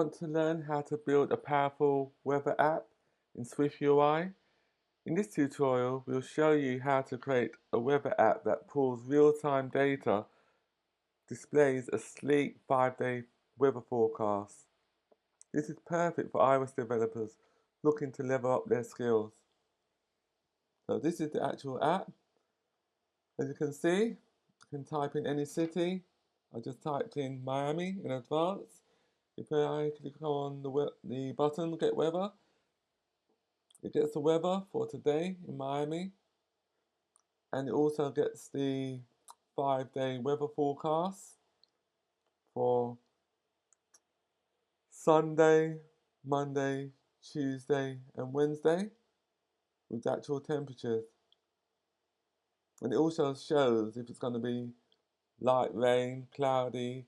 Want to learn how to build a powerful weather app in SwiftUI? In this tutorial, we'll show you how to create a weather app that pulls real-time data, displays a sleek 5-day weather forecast. This is perfect for iOS developers looking to level up their skills. So this is the actual app. As you can see, you can type in any city. I just typed in Miami in advance. If I click on the button Get Weather, it gets the weather for today in Miami, and it also gets the 5-day weather forecast for Sunday, Monday, Tuesday and Wednesday with actual temperatures. And it also shows if it's going to be light rain, cloudy,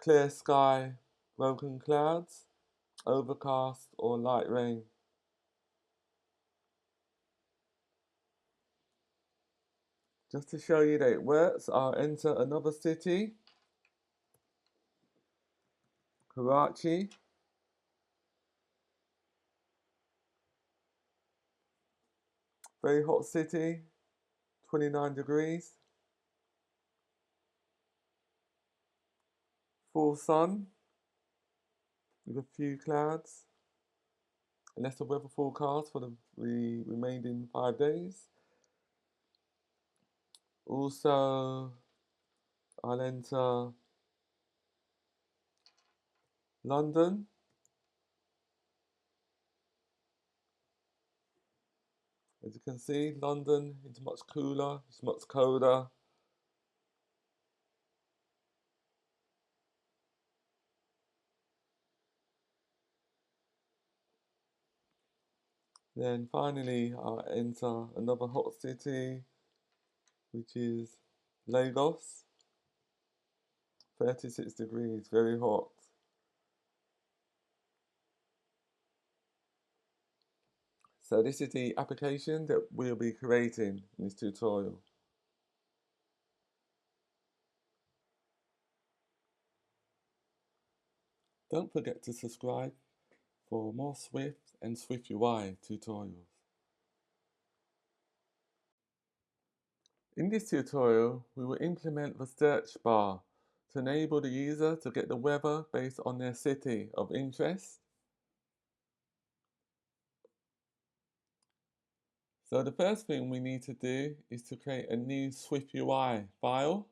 clear sky, broken clouds, overcast or light rain. Just to show you that it works, I'll enter another city, Karachi. Very hot city, 29 degrees. Full sun with a few clouds. And that's the weather forecast for the remaining 5 days. Also, I'll enter London. As you can see, London is much cooler, it's much colder. Then finally, I'll enter another hot city, which is Lagos. 36 degrees, very hot. So this is the application that we'll be creating in this tutorial. Don't forget to subscribe for more Swift and SwiftUI tutorials. In this tutorial, we will implement the search bar to enable the user to get the weather based on their city of interest. So the first thing we need to do is to create a new SwiftUI file.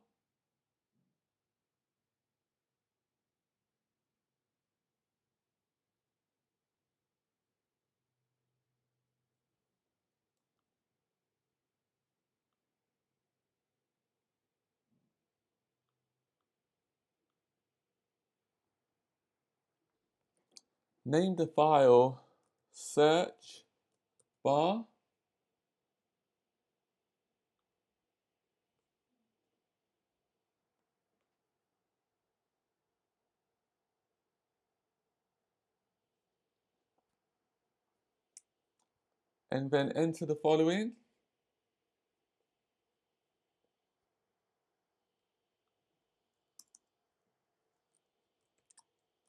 Name the file search bar. And then enter the following.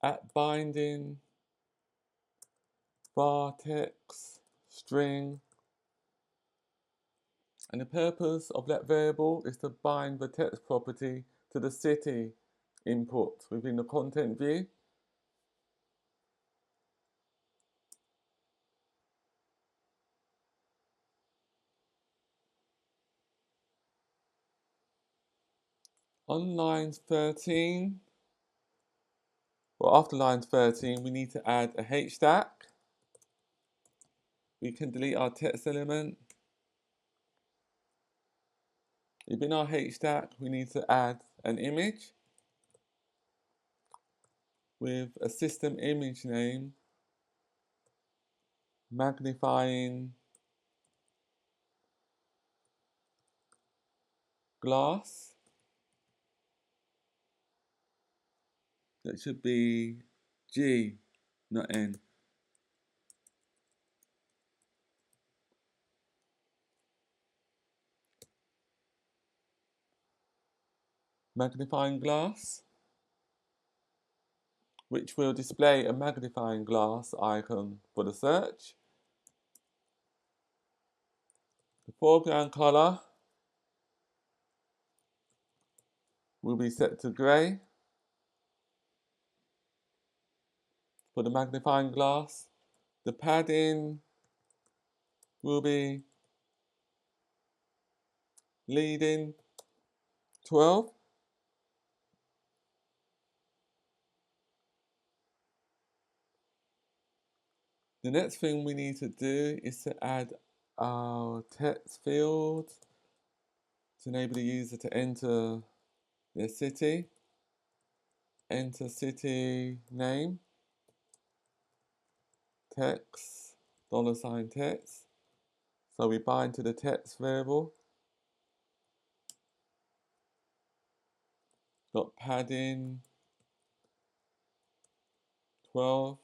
At binding var text string, and the purpose of that variable is to bind the text property to the city input within the content view. On line 13, or after line 13, we need to add a HStack. We can delete our text element. Within our HStack, we need to add an image with a system image name, magnifying glass. That should be G, not N. Magnifying glass. which will display a magnifying glass icon for the search. The foreground color will be set to grey for the magnifying glass. The padding will be leading 12. The next thing we need to do is to add our text field to enable the user to enter their city. Enter city name, text, $text. So we bind to the text variable. Got padding 12.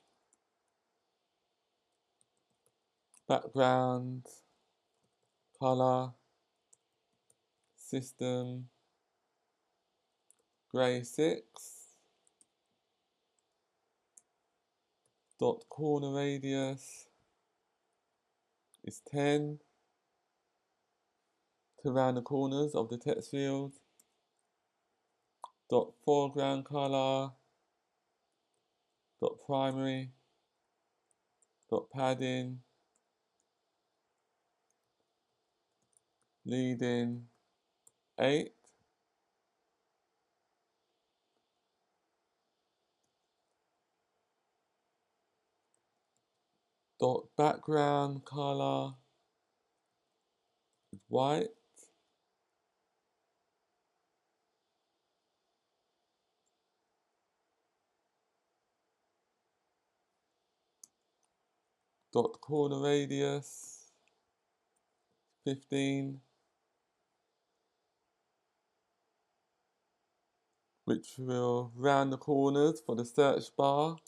Background color system grey 6. Dot corner radius is 10 to round the corners of the text field. Dot foreground color dot primary dot padding leading 8. Dot background color is white. Dot corner radius 15, which will round the corners for the search bar.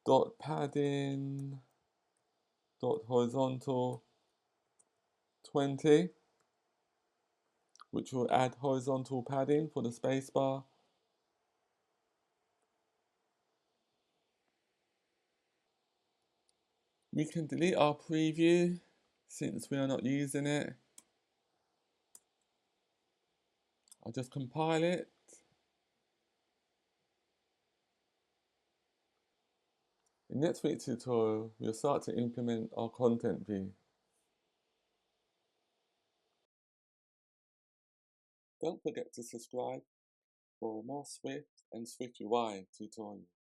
Dot padding dot horizontal 20, which will add horizontal padding for the spacebar. We can delete our preview since we are not using it. I'll just compile it. In next week's tutorial, we'll start to implement our content view. Don't forget to subscribe for more Swift and SwiftUI tutorials.